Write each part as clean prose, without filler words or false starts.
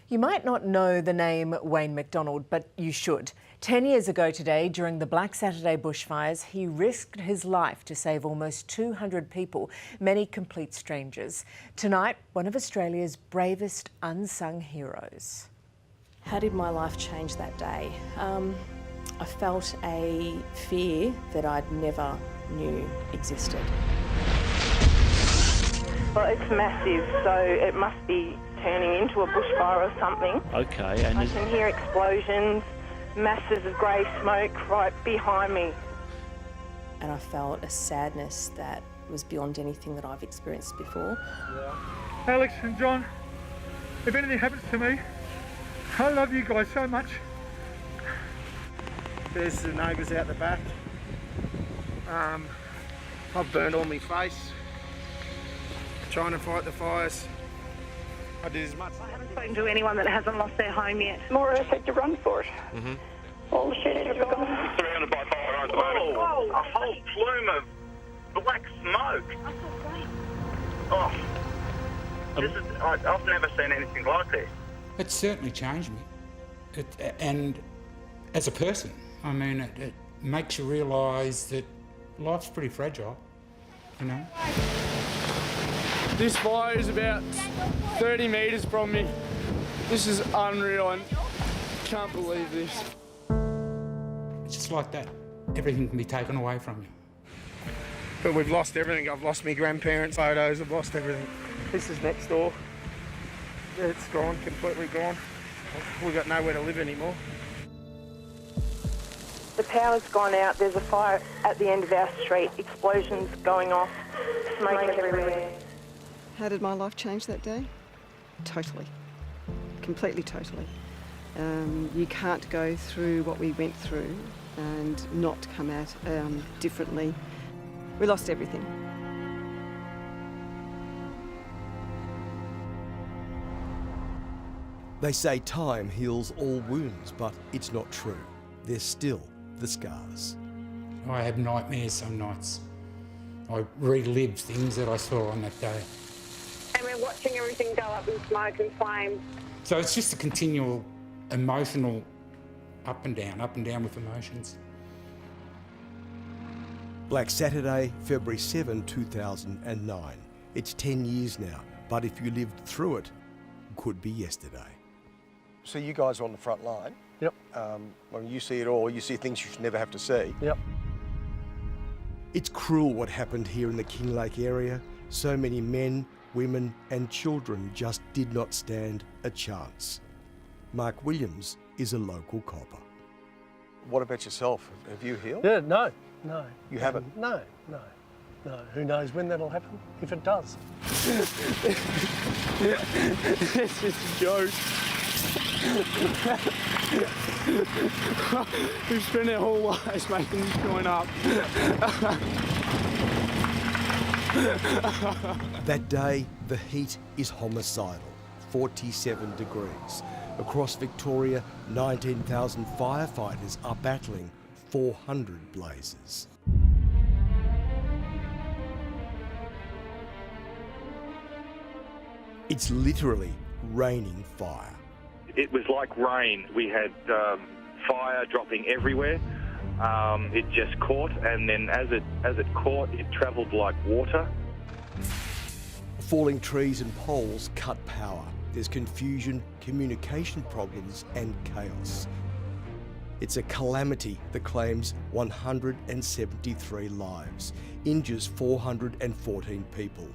You might not know the name Wayne McDonald, but you should. 10 years ago today, during the Black Saturday bushfires, he risked his life to save almost 200 people, many complete strangers. Tonight, one of Australia's bravest unsung heroes. How did my life change that day? I felt a fear that I'd never knew existed. Well, it's massive, so it must be turning into a bushfire or something. Okay, and I can hear explosions, masses of grey smoke right behind me. And I felt a sadness that was beyond anything that I've experienced before. Alex and John, if anything happens to me, I love you guys so much. There's the neighbours out the back. I've burned all my face, trying to fight the fires. I did as much. I haven't spoken to anyone that hasn't lost their home yet. More effective run for it. All the sheds are gone. Surrounded by fire at the moment. Whoa. A whole plume of black smoke. Oh, I've never seen anything like this. It certainly changed me. And as a person, I mean, it makes you realise that life's pretty fragile, you know. This fire is about 30 metres from me. This is unreal. I can't believe this. It's just like that. Everything can be taken away from you. But we've lost everything. I've lost my grandparents' photos. I've lost everything. This is next door. It's gone, completely gone. We've got nowhere to live anymore. The power's gone out. There's a fire at the end of our street. Explosions going off. Smoke everywhere. How did my life change that day? Totally. Completely totally. You can't go through what we went through and not come out differently. We lost everything. They say time heals all wounds, but it's not true. There's still the scars. I have nightmares some nights. I relive things that I saw on that day. And we're watching everything go up in smoke and flames. So it's just a continual emotional up and down with emotions. Black Saturday, February 7, 2009. It's 10 years now, but if you lived through it, could be yesterday. So you guys are on the front line. Yep. When you see it all, you see things you should never have to see. Yep. It's cruel what happened here in the Kinglake area. So many men, women and children just did not stand a chance. Mark Williams is a local copper. What about yourself? Have you healed? Yeah, no. You haven't? No. Who knows when that'll happen, if it does. It's just a joke. We've spent our whole lives making this joint up. That day, the heat is homicidal, 47 degrees. Across Victoria, 19,000 firefighters are battling 400 blazes. It's literally raining fire. It was like rain. We had fire dropping everywhere. It just caught, and then as it caught, it travelled like water. Falling trees and poles cut power. There's confusion, communication problems and chaos. It's a calamity that claims 173 lives, injures 414 people,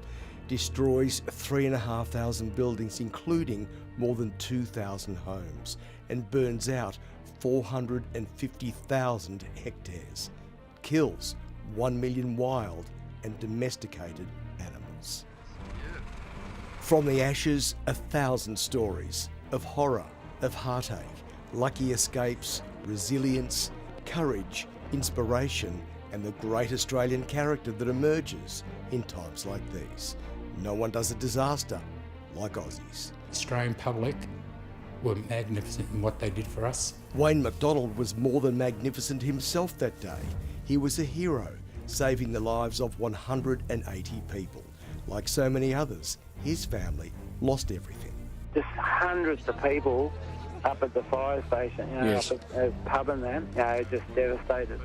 destroys 3,500 buildings, including more than 2,000 homes, and burns out 450,000 hectares. Kills 1 million wild and domesticated animals. From the ashes, 1,000 stories of horror, of heartache, lucky escapes, resilience, courage, inspiration, and the great Australian character that emerges in times like these. No one does a disaster like Aussies. Australian public were magnificent in what they did for us. Wayne McDonald was more than magnificent himself that day. He was a hero, saving the lives of 180 people. Like so many others, his family lost everything. Just hundreds of people up at the fire station, Yes. up at the pub and that, just devastated.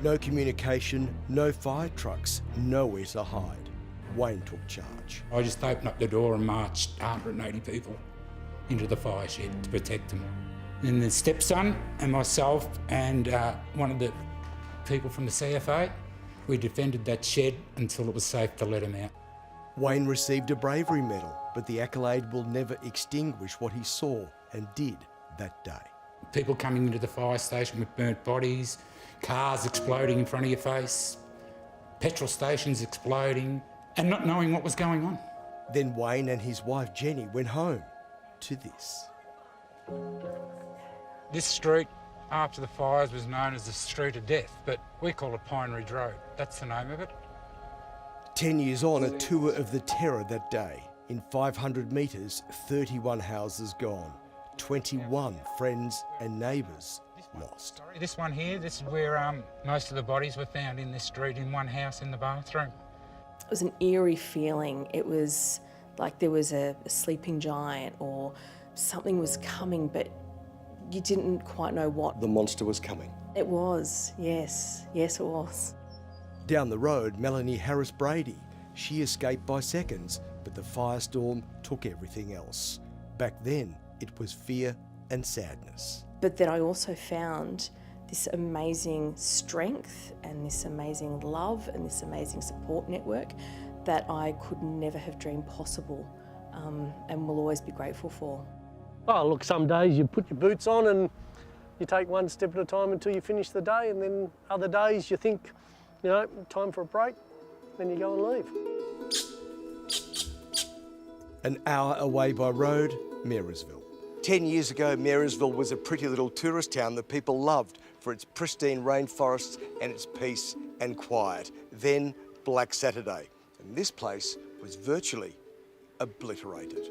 No communication, no fire trucks, nowhere to hide. Wayne took charge. I just opened up the door and marched 180 people into the fire shed to protect them. And the stepson and myself and one of the people from the CFA, we defended that shed until it was safe to let him out. Wayne received a bravery medal, but the accolade will never extinguish what he saw and did that day. People coming into the fire station with burnt bodies, cars exploding in front of your face, petrol stations exploding, and not knowing what was going on. Then Wayne and his wife Jenny went home to this. This street, after the fires, was known as the Street of Death, but we call it Pine Ridge Road. That's the name of it. 10 years on, a tour of the terror that day. In 500 metres, 31 houses gone, 21 friends and neighbours lost. This one here, this is where most of the bodies were found in this street, in one house in the bathroom. It was an eerie feeling. It was like there was a sleeping giant or something was coming, but you didn't quite know what. The monster was coming. It was, yes. Yes, it was. Down the road, Melanie Harris Brady. She escaped by seconds, but the firestorm took everything else. Back then, it was fear and sadness. But then I also found this amazing strength and this amazing love and this amazing support network that I could never have dreamed possible, and will always be grateful for. Oh, look, some days you put your boots on and you take one step at a time until you finish the day, and then other days you think, time for a break, then you go and leave. An hour away by road, Marysville. 10 years ago, Marysville was a pretty little tourist town that people loved for its pristine rainforests and its peace and quiet. Then Black Saturday, and this place was virtually obliterated.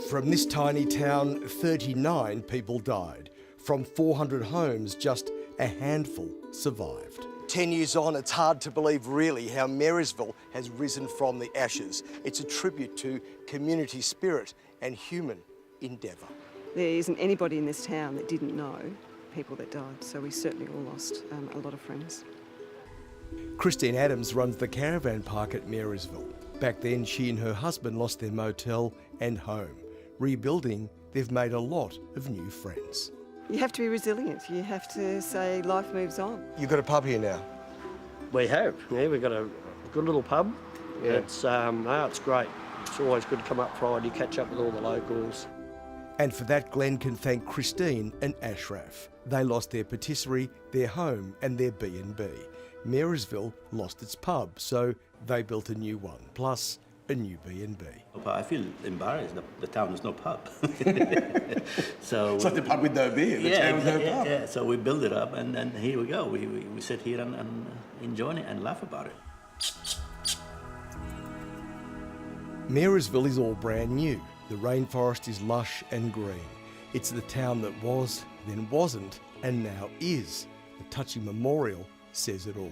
From this tiny town, 39 people died. From 400 homes, just a handful survived. 10 years on, it's hard to believe really how Marysville has risen from the ashes. It's a tribute to community spirit and human endeavour. There isn't anybody in this town that didn't know people that died, so we certainly all lost a lot of friends. Christine Adams runs the caravan park at Marysville. Back then, she and her husband lost their motel and home. Rebuilding, they've made a lot of new friends. You have to be resilient. You have to say life moves on. You've got a pub here now? We have, we've got a good little pub. Yeah. It's great. It's always good to come up Friday, catch up with all the locals. And for that, Glenn can thank Christine and Ashraf. They lost their patisserie, their home and their B&B. Marysville lost its pub, so they built a new one, plus a new B&B. I feel embarrassed. The town is no pub. So it's like the pub with no beer. The town with no pub. Yeah. So we build it up, and then here we go. We sit here and enjoy it and laugh about it. Marysville is all brand new. The rainforest is lush and green. It's the town that was, then wasn't, and now is. The touching memorial says it all.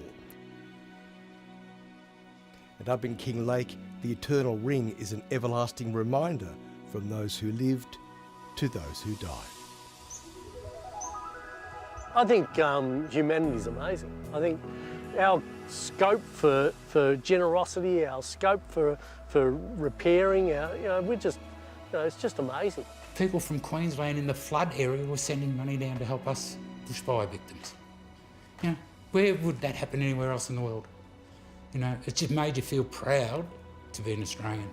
And up in King Lake, the eternal ring is an everlasting reminder from those who lived to those who died. I think humanity is amazing. I think our scope for generosity, our scope for repairing, we're just, it's just amazing. People from Queensland in the flood area were sending money down to help us bushfire victims. Where would that happen anywhere else in the world? It just made you feel proud to be an Australian.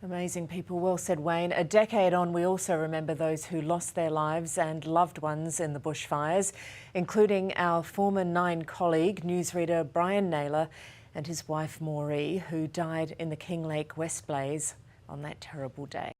Amazing people, well said, Wayne. A decade on, we also remember those who lost their lives and loved ones in the bushfires, including our former Nine colleague, newsreader Brian Naylor, and his wife Maureen, who died in the King Lake West Blaze on that terrible day.